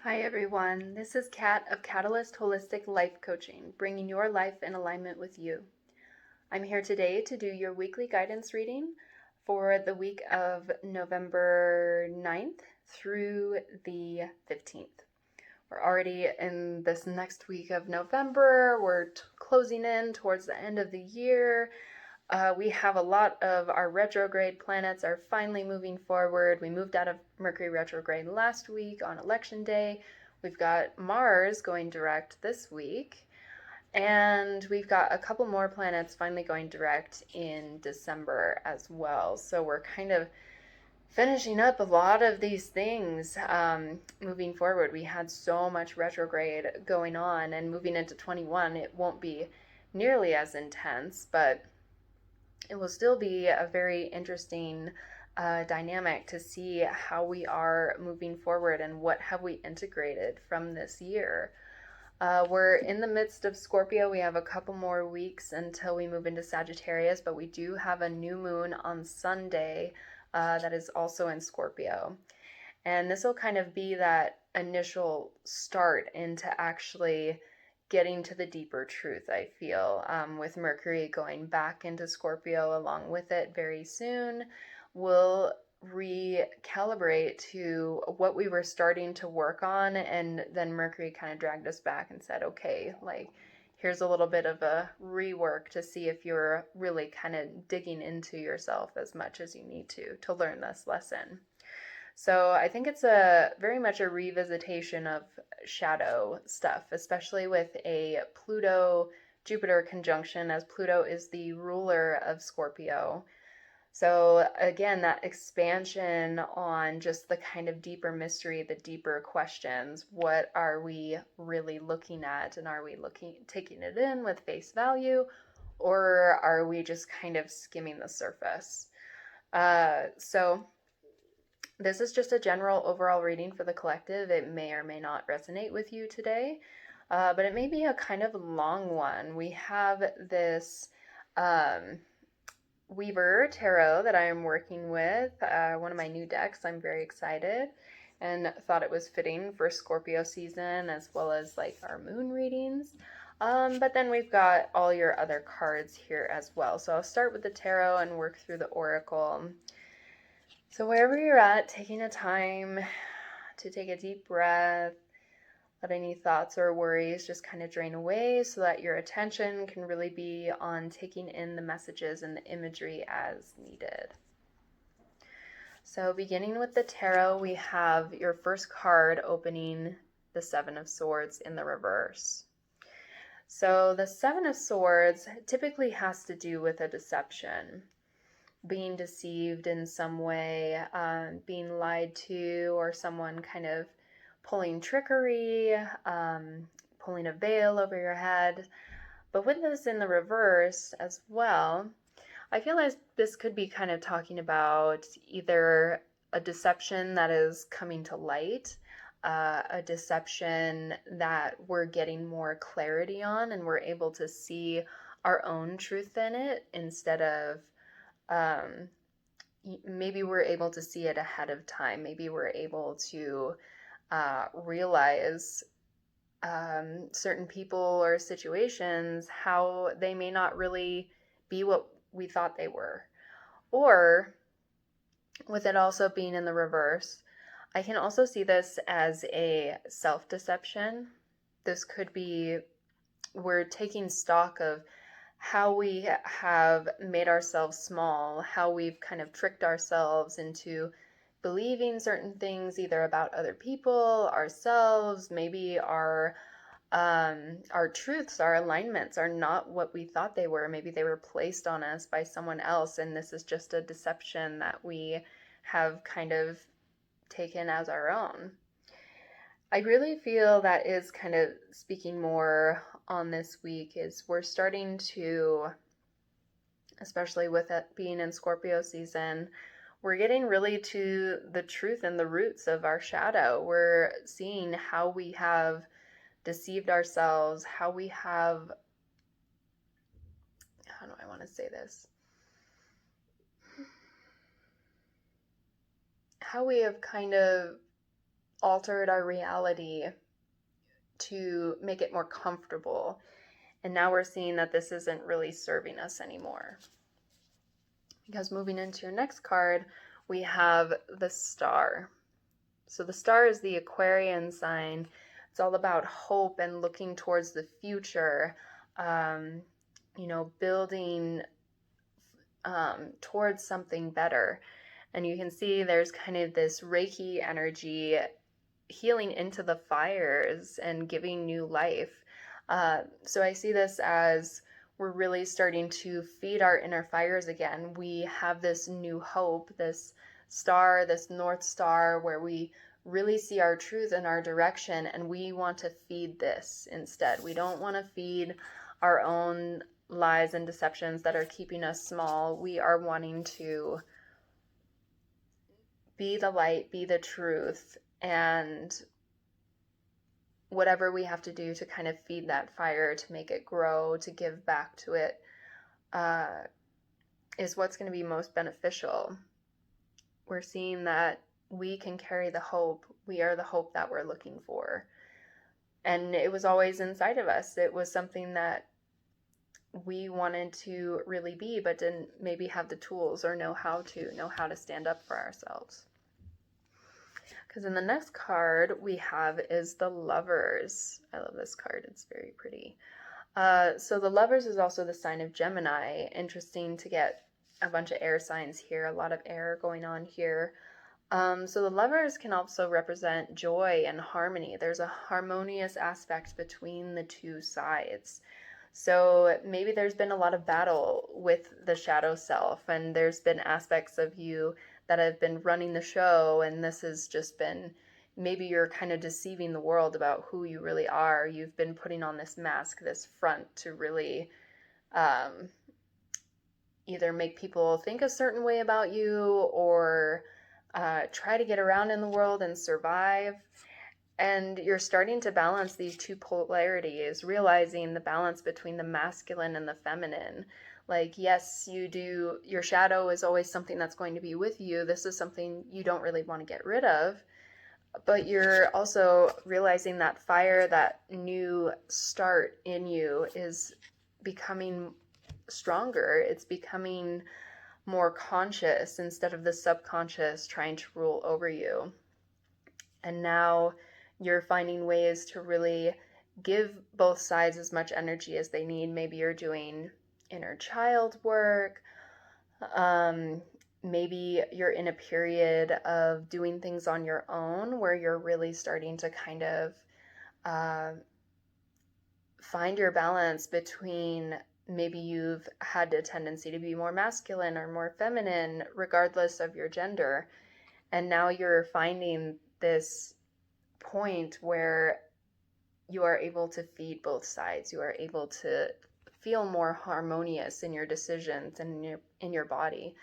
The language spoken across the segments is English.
Hi everyone, this is Kat of Catalyst Holistic Life Coaching, bringing your life in alignment with you. I'm here today to do your weekly guidance reading for the week of November 9th through the 15th. We're already in this next week of November. We're closing in towards the end of the year. We have a lot of our retrograde planets are finally moving forward. We moved out of Mercury retrograde last week on election day. We've got Mars going direct this week. And we've got a couple more planets finally going direct in December as well. So we're kind of finishing up a lot of these things moving forward. We had so much retrograde going on, and moving into 21, it won't be nearly as intense, but it will still be a very interesting dynamic to see how we are moving forward and what have we integrated from this year. We're in the midst of Scorpio. We have a couple more weeks until we move into Sagittarius, but we do have a new moon on Sunday that is also in Scorpio. And this will kind of be that initial start into actually getting to the deeper truth, I feel, with Mercury going back into Scorpio along with it very soon. We'll recalibrate to what we were starting to work on, and then Mercury kind of dragged us back and said, okay, like, here's a little bit of a rework to see if you're really kind of digging into yourself as much as you need to learn this lesson. So I think it's a very much a revisitation of shadow stuff, especially with a Pluto-Jupiter conjunction, as Pluto is the ruler of Scorpio. So again, that expansion on just the kind of deeper mystery, the deeper questions. What are we really looking at? And are we taking it in with face value? Or are we just kind of skimming the surface? So this is just a general overall reading for the collective. It may or may not resonate with you today, but it may be a kind of long one. We have this Weaver Tarot that I am working with, one of my new decks. I'm very excited and thought it was fitting for Scorpio season as well as like our moon readings. But then we've got all your other cards here as well. So I'll start with the tarot and work through the oracle. So wherever you're at, taking a time to take a deep breath, let any thoughts or worries just kind of drain away so that your attention can really be on taking in the messages and the imagery as needed. So beginning with the tarot, we have your first card opening the Seven of Swords in the reverse. So the Seven of Swords typically has to do with a deception. Being deceived in some way, being lied to, or someone kind of pulling trickery, pulling a veil over your head. But with this in the reverse as well, I feel like this could be kind of talking about either a deception that is coming to light, a deception that we're getting more clarity on and we're able to see our own truth in it instead of maybe we're able to see it ahead of time. Maybe we're able to realize certain people or situations, how they may not really be what we thought they were. Or with it also being in the reverse, I can also see this as a self-deception. This could be we're taking stock of how we have made ourselves small, how we've kind of tricked ourselves into believing certain things, either about other people, ourselves, maybe our truths, our alignments are not what we thought they were. Maybe they were placed on us by someone else, and this is just a deception that we have kind of taken as our own. I really feel that is kind of speaking more on this week is we're starting to, especially with it being in Scorpio season, we're getting really to the truth and the roots of our shadow. We're seeing how we have deceived ourselves, how we have, how do I want to say this? How we have kind of altered our reality to make it more comfortable. And now we're seeing that this isn't really serving us anymore. Because moving into your next card, we have the Star. So the Star is the Aquarian sign. It's all about hope and looking towards the future, building towards something better. And you can see there's kind of this Reiki energy healing into the fires and giving new life. So I see this as we're really starting to feed our inner fires again. We have this new hope, this star, this North Star, where we really see our truth and our direction, and we want to feed this instead. We don't want to feed our own lies and deceptions that are keeping us small. We are wanting to be the light, be the truth, and whatever we have to do to kind of feed that fire, to make it grow, to give back to it, is what's going to be most beneficial. We're seeing that we can carry the hope. We are the hope that we're looking for. And it was always inside of us. It was something that we wanted to really be, but didn't maybe have the tools or know how to stand up for ourselves. Because in the next card we have is the Lovers. I love this card. It's very pretty. So the Lovers is also the sign of Gemini. Interesting to get a bunch of air signs here. A lot of air going on here. So the Lovers can also represent joy and harmony. There's a harmonious aspect between the two sides. So maybe there's been a lot of battle with the shadow self, and there's been aspects of you that have been running the show, and this has just been, maybe you're kind of deceiving the world about who you really are. You've been putting on this mask, this front, to really either make people think a certain way about you, or try to get around in the world and survive. And you're starting to balance these two polarities, realizing the balance between the masculine and the feminine. Like, yes, you do, your shadow is always something that's going to be with you. This is something you don't really want to get rid of. But you're also realizing that fire, that new start in you, is becoming stronger. It's becoming more conscious instead of the subconscious trying to rule over you. And now you're finding ways to really give both sides as much energy as they need. Maybe you're doing inner child work. Maybe you're in a period of doing things on your own where you're really starting to kind of find your balance between, maybe you've had a tendency to be more masculine or more feminine, regardless of your gender. And now you're finding this point where you are able to feed both sides. You are able to feel more harmonious in your decisions and in your body.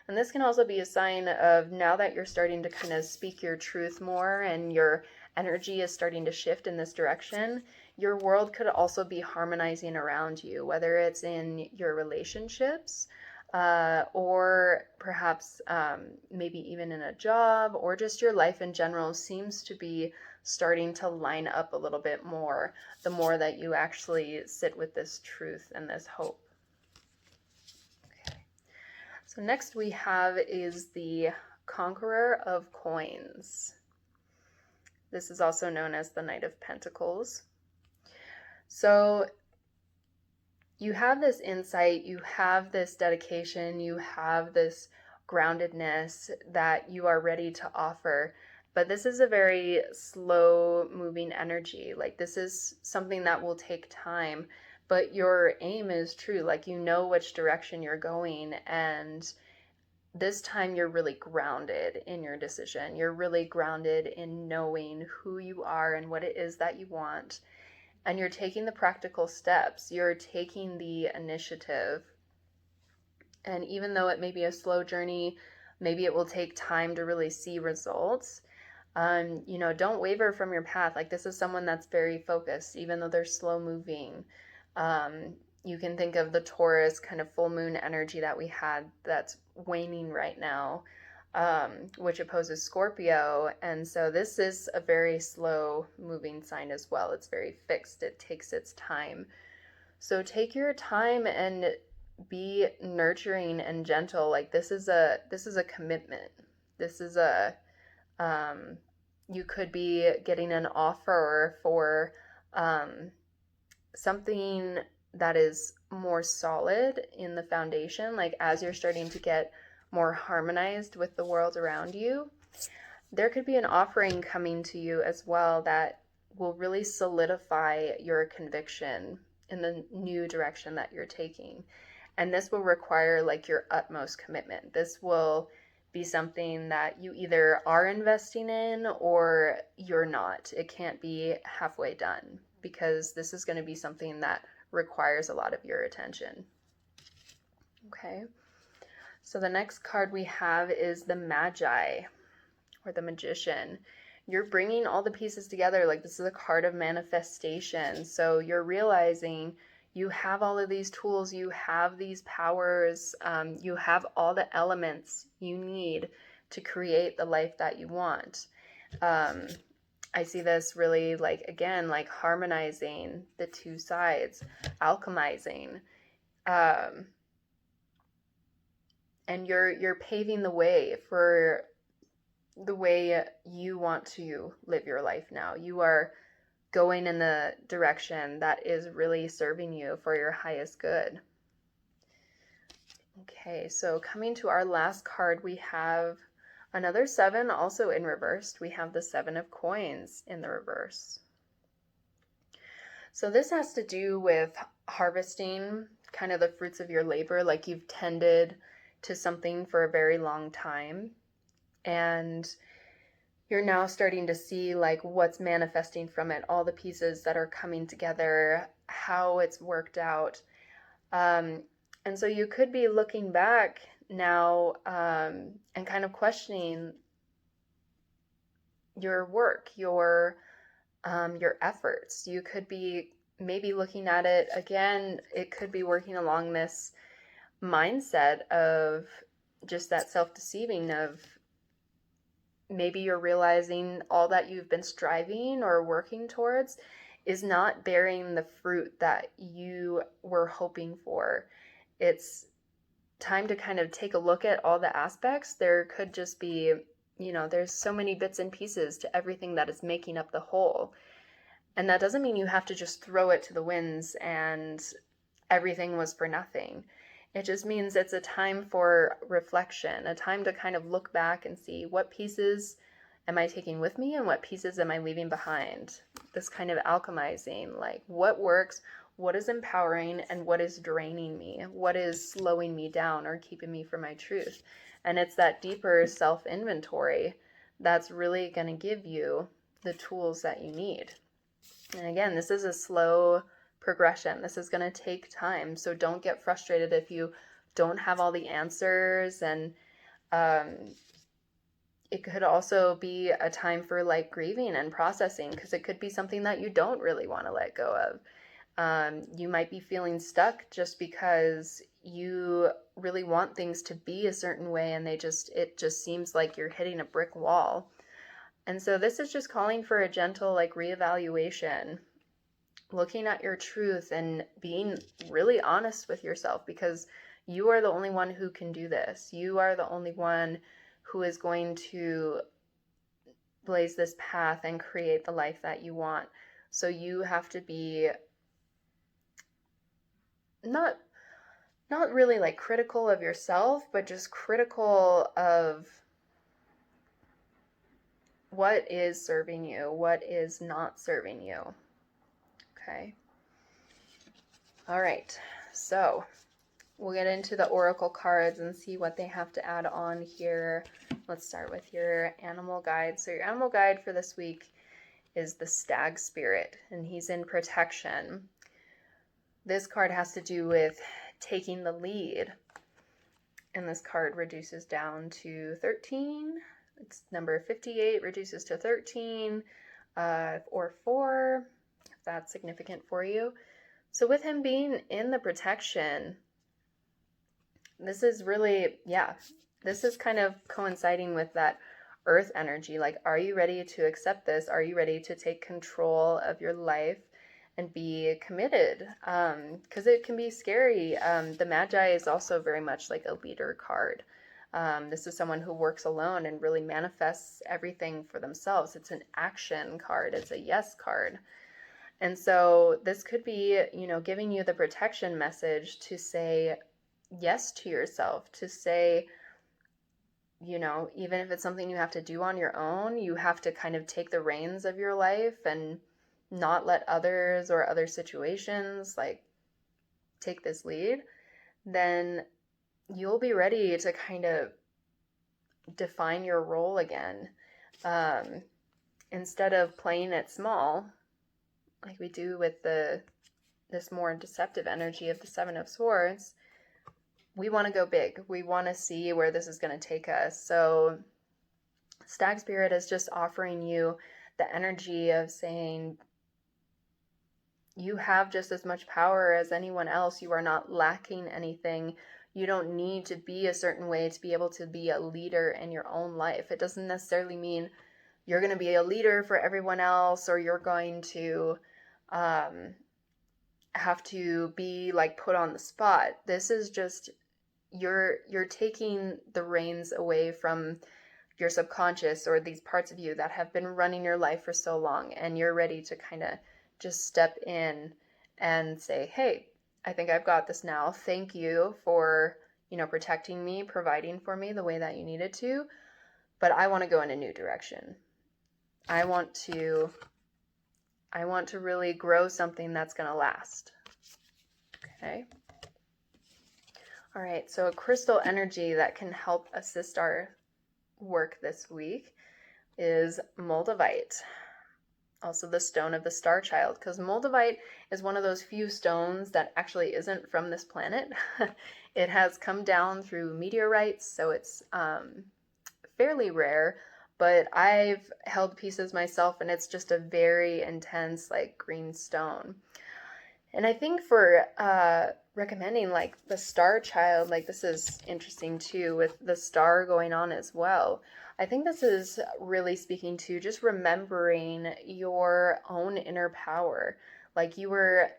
And this can also be a sign of, now that you're starting to kind of speak your truth more and your energy is starting to shift in this direction, your world could also be harmonizing around you, whether it's in your relationships, or perhaps maybe even in a job, or just your life in general seems to be starting to line up a little bit more, the more that you actually sit with this truth and this hope. Okay. So next we have is the Conqueror of Coins. This is also known as the Knight of Pentacles. So you have this insight, you have this dedication, you have this groundedness that you are ready to offer. But this is a very slow moving energy. Like, this is something that will take time, but your aim is true. Like, you know which direction you're going, and this time you're really grounded in your decision. You're really grounded in knowing who you are and what it is that you want. And you're taking the practical steps. You're taking the initiative. And even though it may be a slow journey, maybe it will take time to really see results. Don't waver from your path. Like, this is someone that's very focused, even though they're slow moving. You can think of the Taurus kind of full moon energy that we had that's waning right now. which opposes Scorpio. And so this is a very slow moving sign as well. It's very fixed. It takes its time. So take your time and be nurturing and gentle. Like this is a commitment. This is a you could be getting an offer for something that is more solid in the foundation, like as you're starting to get more harmonized with the world around you. There could be an offering coming to you as well that will really solidify your conviction in the new direction that you're taking. And this will require like your utmost commitment. This will be something that you either are investing in or you're not. It can't be halfway done, because this is going to be something that requires a lot of your attention. Okay. So the next card we have is the Magi, or the Magician. You're bringing all the pieces together. Like this is a card of manifestation. So you're realizing you have all of these tools, you have these powers, you have all the elements you need to create the life that you want. I see this really like, again, like harmonizing the two sides, alchemizing, and you're paving the way for the way you want to live your life now. You are going in the direction that is really serving you for your highest good. Okay, so coming to our last card, we have another 7, also in reversed. We have the 7 of Coins in the reverse. So this has to do with harvesting kind of the fruits of your labor, like you've tended to something for a very long time, and you're now starting to see like what's manifesting from it, all the pieces that are coming together, how it's worked out. And so you could be looking back now and kind of questioning your work, your efforts. You could be maybe looking at it again. It could be working along this mindset of just that self-deceiving of maybe you're realizing all that you've been striving or working towards is not bearing the fruit that you were hoping for. It's time to kind of take a look at all the aspects. There could just be, there's so many bits and pieces to everything that is making up the whole. And that doesn't mean you have to just throw it to the winds and everything was for nothing. It just means it's a time for reflection, a time to kind of look back and see what pieces am I taking with me and what pieces am I leaving behind. This kind of alchemizing, like what works, what is empowering, and what is draining me, what is slowing me down or keeping me from my truth. And it's that deeper self-inventory that's really going to give you the tools that you need. And again, this is a slow progression. This is going to take time. So don't get frustrated if you don't have all the answers. And it could also be a time for like grieving and processing, because it could be something that you don't really want to let go of. You might be feeling stuck just because you really want things to be a certain way and it just seems like you're hitting a brick wall. And so this is just calling for a gentle like reevaluation, looking at your truth and being really honest with yourself, because you are the only one who can do this. You are the only one who is going to blaze this path and create the life that you want. So you have to be not really like critical of yourself, but just critical of what is serving you, what is not serving you. Okay. All right. So we'll get into the oracle cards and see what they have to add on here. Let's start with your animal guide. So your animal guide for this week is the Stag Spirit, and he's in protection. This card has to do with taking the lead, and this card reduces down to 13. It's number 58 reduces to 13 or 4, if that's significant for you. So with him being in the protection, this is really, this is kind of coinciding with that earth energy. Like, are you ready to accept this? Are you ready to take control of your life and be committed? Because it can be scary. The Magi is also very much like a leader card. This is someone who works alone and really manifests everything for themselves. It's an action card. It's a yes card. And so this could be, giving you the protection message to say yes to yourself, to say, even if it's something you have to do on your own, you have to kind of take the reins of your life and not let others or other situations like take this lead, then you'll be ready to kind of define your role again. Instead of playing it small, like we do with this more deceptive energy of the Seven of Swords, we want to go big. We want to see where this is going to take us. So Stag Spirit is just offering you the energy of saying, you have just as much power as anyone else. You are not lacking anything. You don't need to be a certain way to be able to be a leader in your own life. It doesn't necessarily mean you're going to be a leader for everyone else, or you're going to have to be like put on the spot. This is just you're taking the reins away from your subconscious or these parts of you that have been running your life for so long, and you're ready to kind of just step in and say, hey, I think I've got this now. Thank you for, protecting me, providing for me the way that you needed to, but I want to go in a new direction. I want to really grow something that's going to last. Okay. All right, so a crystal energy that can help assist our work this week is moldavite, also the stone of the star child, because moldavite is one of those few stones that actually isn't from this planet. It has come down through meteorites, so it's fairly rare, but I've held pieces myself, and it's just a very intense, like, green stone. And I think for recommending like the star child, like this is interesting too with the star going on as well. I think this is really speaking to just remembering your own inner power. Like you were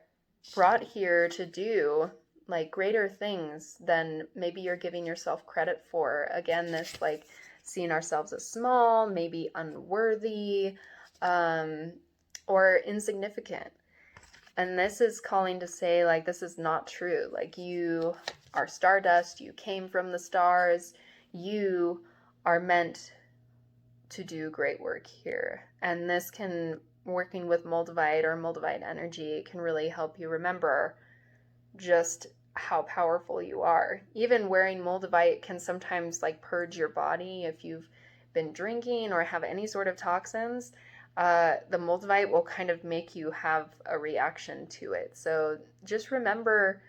brought here to do like greater things than maybe you're giving yourself credit for. Again, this like seeing ourselves as small, maybe unworthy, or insignificant. And this is calling to say, like, this is not true. Like, you are stardust. You came from the stars. You are meant to do great work here. And this can, working with moldavite or moldavite energy, can really help you remember just how powerful you are. Even wearing moldavite can sometimes, like, purge your body if you've been drinking or have any sort of toxins. The moldavite will kind of make you have a reaction to it. So just remember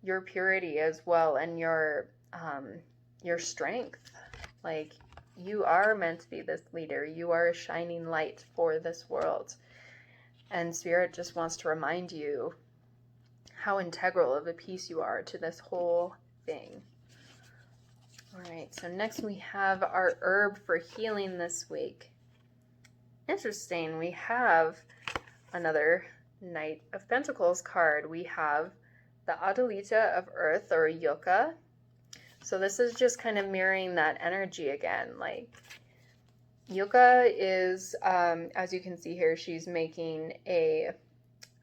your purity as well, and your strength. Like, you are meant to be this leader. You are a shining light for this world. And Spirit just wants to remind you how integral of a piece you are to this whole thing. All right, so next we have our herb for healing this week. Interesting, we have another Knight of Pentacles card. We have the Adalita of Earth, or Yucca. So this is just kind of mirroring that energy again. Like, Yucca is, as you can see here, she's making a,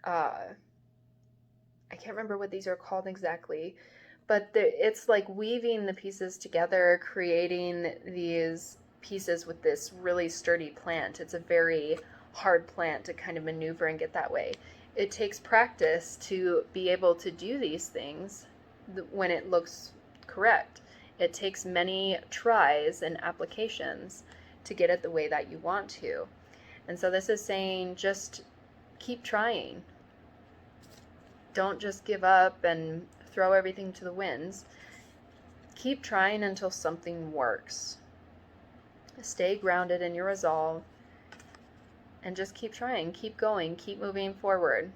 I can't remember what these are called exactly, but it's like weaving the pieces together, creating these pieces with this really sturdy plant. It's a very hard plant to kind of maneuver and get that way. It takes practice to be able to do these things when it looks correct. It takes many tries and applications to get it the way that you want to. And so this is saying, just keep trying. Don't just give up and throw everything to the winds. Keep trying until something works. Stay grounded in your resolve and just keep trying, keep going, keep moving forward.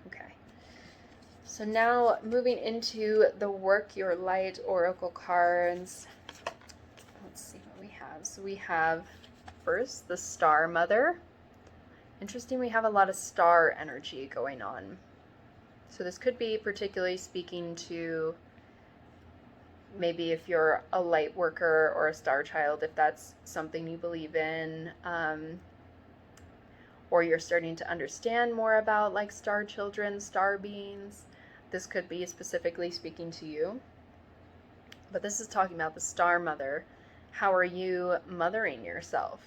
Okay. So now moving into the Work Your Light Oracle cards. Let's see what we have. So we have first the Star Mother. Interesting, we have a lot of star energy going on. So this could be particularly speaking to maybe if you're a light worker or a star child, if that's something you believe in, or you're starting to understand more about like star children, star beings. This could be specifically speaking to you. But this is talking about the Star Mother. How are you mothering yourself?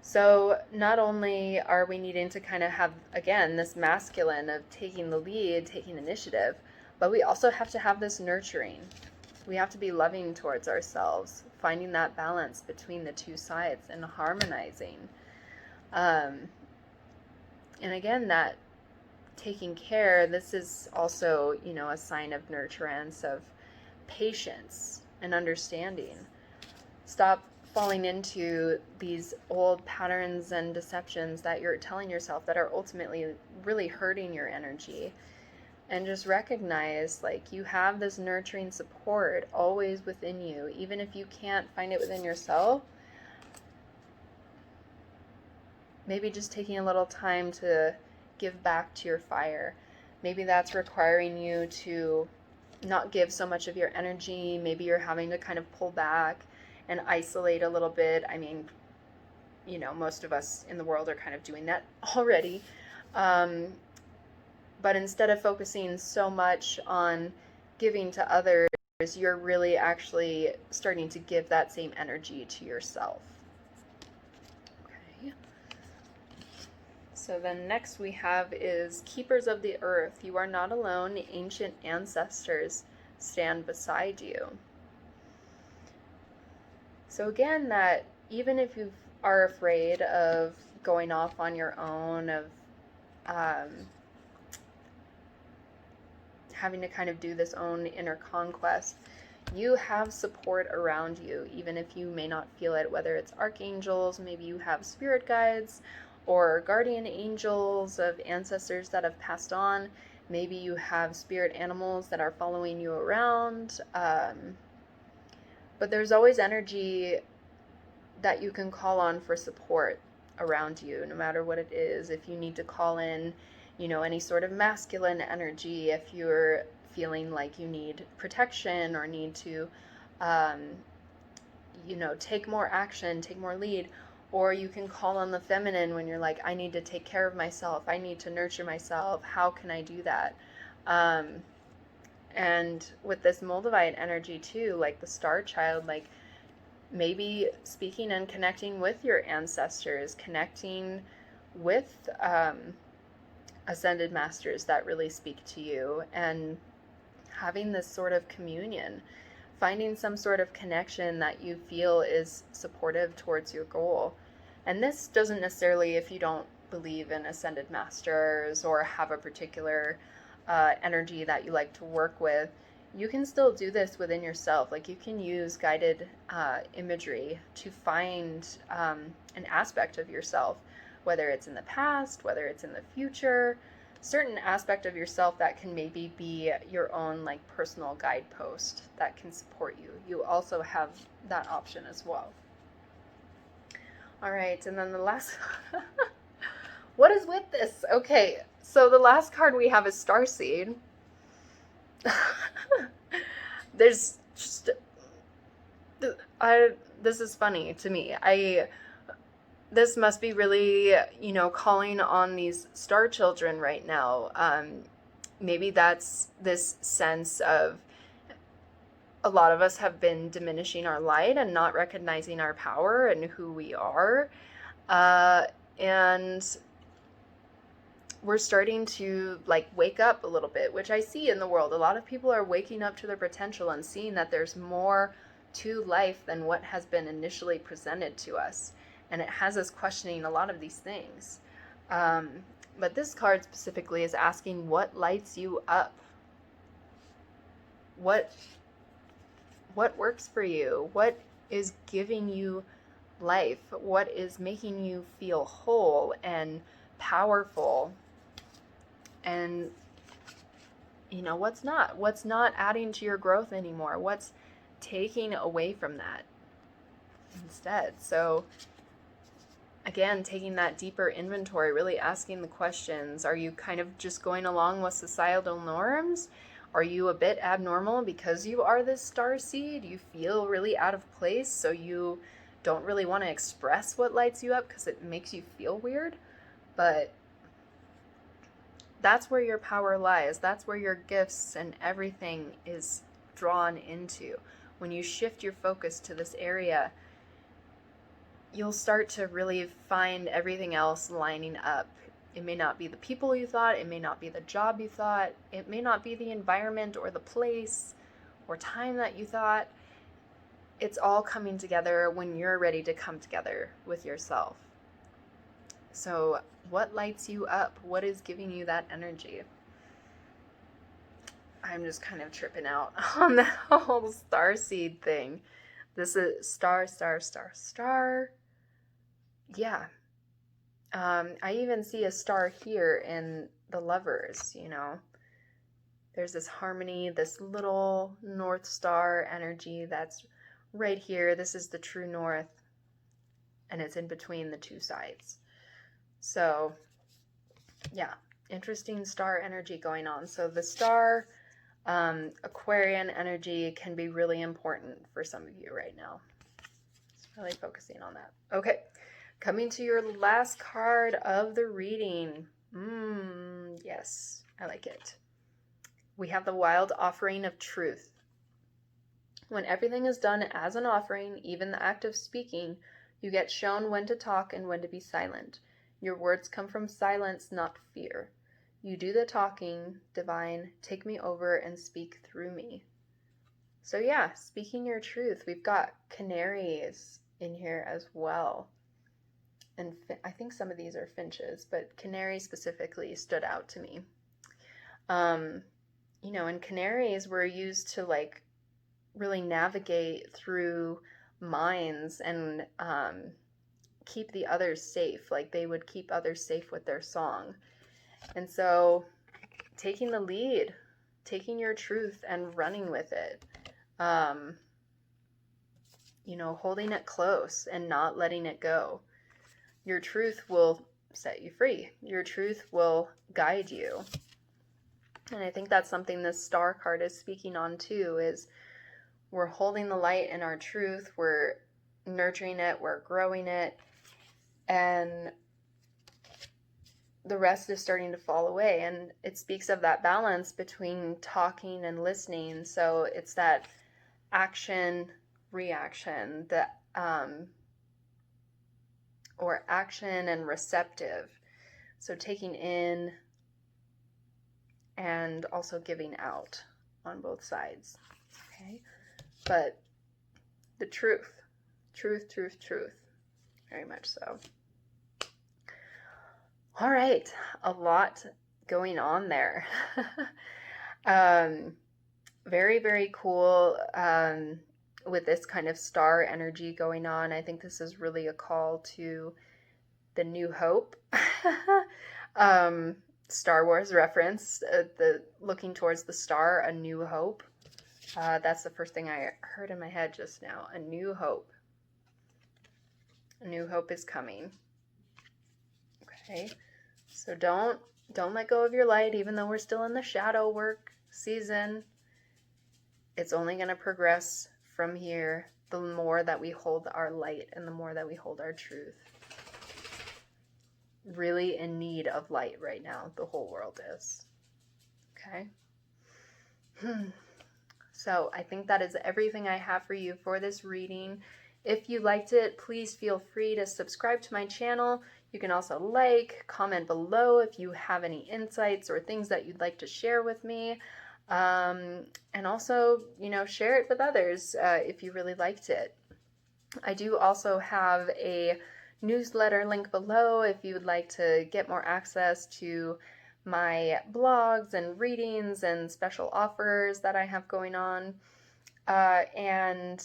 So not only are we needing to kind of have, again, this masculine of taking the lead, taking initiative, but we also have to have this nurturing. We have to be loving towards ourselves, finding that balance between the two sides and harmonizing. And again, that taking care, this is also, a sign of nurturance, of patience and understanding. Stop falling into these old patterns and deceptions that you're telling yourself that are ultimately really hurting your energy. And just recognize, like, you have this nurturing support always within you, even if you can't find it within yourself. Maybe just taking a little time to give back to your fire. Maybe that's requiring you to not give so much of your energy. Maybe you're having to kind of pull back and isolate a little bit. I mean, most of us in the world are kind of doing that already. But instead of focusing so much on giving to others, you're really actually starting to give that same energy to yourself. Okay. So then next we have is Keepers of the Earth. You are not alone. Ancient ancestors stand beside you. So again, that even if you are afraid of going off on your own, of having to kind of do this own inner conquest, you have support around you, even if you may not feel it, whether it's archangels, maybe you have spirit guides, or guardian angels of ancestors that have passed on. Maybe you have spirit animals that are following you around. But there's always energy that you can call on for support around you, no matter what it is. If you need to call in, any sort of masculine energy, if you're feeling like you need protection or need to, take more action, take more lead. Or you can call on the feminine when you're like, I need to take care of myself. I need to nurture myself. How can I do that? And with this Moldavite energy too, like the star child, like maybe speaking and connecting with your ancestors, connecting with ascended masters that really speak to you, and having this sort of communion, finding some sort of connection that you feel is supportive towards your goal. And this doesn't necessarily, if you don't believe in ascended masters or have a particular energy that you like to work with, you can still do this within yourself. Like, you can use guided imagery to find an aspect of yourself, whether it's in the past, whether it's in the future, certain aspect of yourself that can maybe be your own like personal guidepost that can support you. You also have that option as well. All right, and then the last what is with this? Okay, so the last card we have is Starseed. There's just this is funny to me. This must be really, calling on these star children right now. Maybe that's this sense of a lot of us have been diminishing our light and not recognizing our power and who we are. And we're starting to wake up a little bit, which I see in the world. A lot of people are waking up to their potential and seeing that there's more to life than what has been initially presented to us. And it has us questioning a lot of these things. But this card specifically is asking what lights you up. What works for you? What is giving you life? What is making you feel whole and powerful? And what's not adding to your growth anymore, what's taking away from that instead. So again, taking that deeper inventory, really asking the questions. Are you kind of just going along with societal norms? Are you a bit abnormal because you are this star seed? You feel really out of place, so you don't really want to express what lights you up because it makes you feel weird? But that's where your power lies. That's where your gifts and everything is drawn into. When you shift your focus to this area, you'll start to really find everything else lining up. It may not be the people you thought, it may not be the job you thought, it may not be the environment or the place or time that you thought. It's all coming together when you're ready to come together with yourself. So what lights you up? What is giving you that energy? I'm just kind of tripping out on the whole starseed thing. This is star. Yeah. I even see a star here in the Lovers, There's this harmony, this little North Star energy that's right here. This is the true North, and it's in between the two sides. So, yeah, interesting star energy going on. So the star Aquarian energy can be really important for some of you right now. Just really focusing on that. Okay. Coming to your last card of the reading. Yes, I like it. We have the wild offering of truth. When everything is done as an offering, even the act of speaking, you get shown when to talk and when to be silent. Your words come from silence, not fear. You do the talking, divine, take me over and speak through me. So yeah, speaking your truth. We've got canaries in here as well. And I think some of these are finches, but canary specifically stood out to me. And canaries were used to really navigate through mines and keep the others safe. Like they would keep others safe with their song. And so taking the lead, taking your truth and running with it, holding it close and not letting it go. Your truth will set you free. Your truth will guide you. And I think that's something this star card is speaking on too, is we're holding the light in our truth, we're nurturing it, we're growing it, and the rest is starting to fall away. And it speaks of that balance between talking and listening. So it's that action, reaction, or action and receptive. So taking in and also giving out on both sides. Okay. But the truth. Very much so. All right. A lot going on there. Very, very cool. With this kind of star energy going on. I think this is really a call to the New Hope. Star Wars reference, the looking towards the star, A New Hope. That's the first thing I heard in my head just now. A new hope. A new hope is coming. Okay. So don't let go of your light, even though we're still in the shadow work season. It's only going to progress from here the more that we hold our light and the more that we hold our truth. Really in need of light right now. The whole world is. Okay. So I think that is everything I have for you for this reading. If you liked it, please feel free to subscribe to my channel. You can also comment below if you have any insights or things that you'd like to share with me. And also, share it with others if you really liked it. I do also have a newsletter link below if you would like to get more access to my blogs and readings and special offers that I have going on. And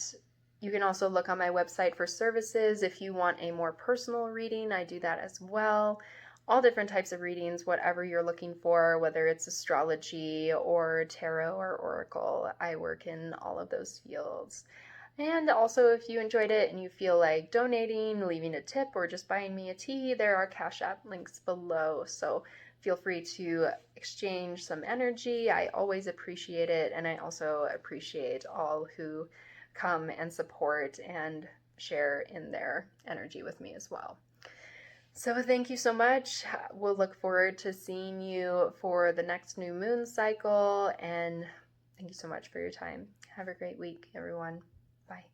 you can also look on my website for services if you want a more personal reading. I do that as well. all different types of readings, whatever you're looking for, whether it's astrology or tarot or oracle. I work in all of those fields. And also, if you enjoyed it and you feel like donating, leaving a tip, or just buying me a tea, there are CashApp links below. So feel free to exchange some energy. I always appreciate it. And I also appreciate all who come and support and share in their energy with me as well. So thank you so much. We'll look forward to seeing you for the next new moon cycle. And thank you so much for your time. Have a great week, everyone. Bye.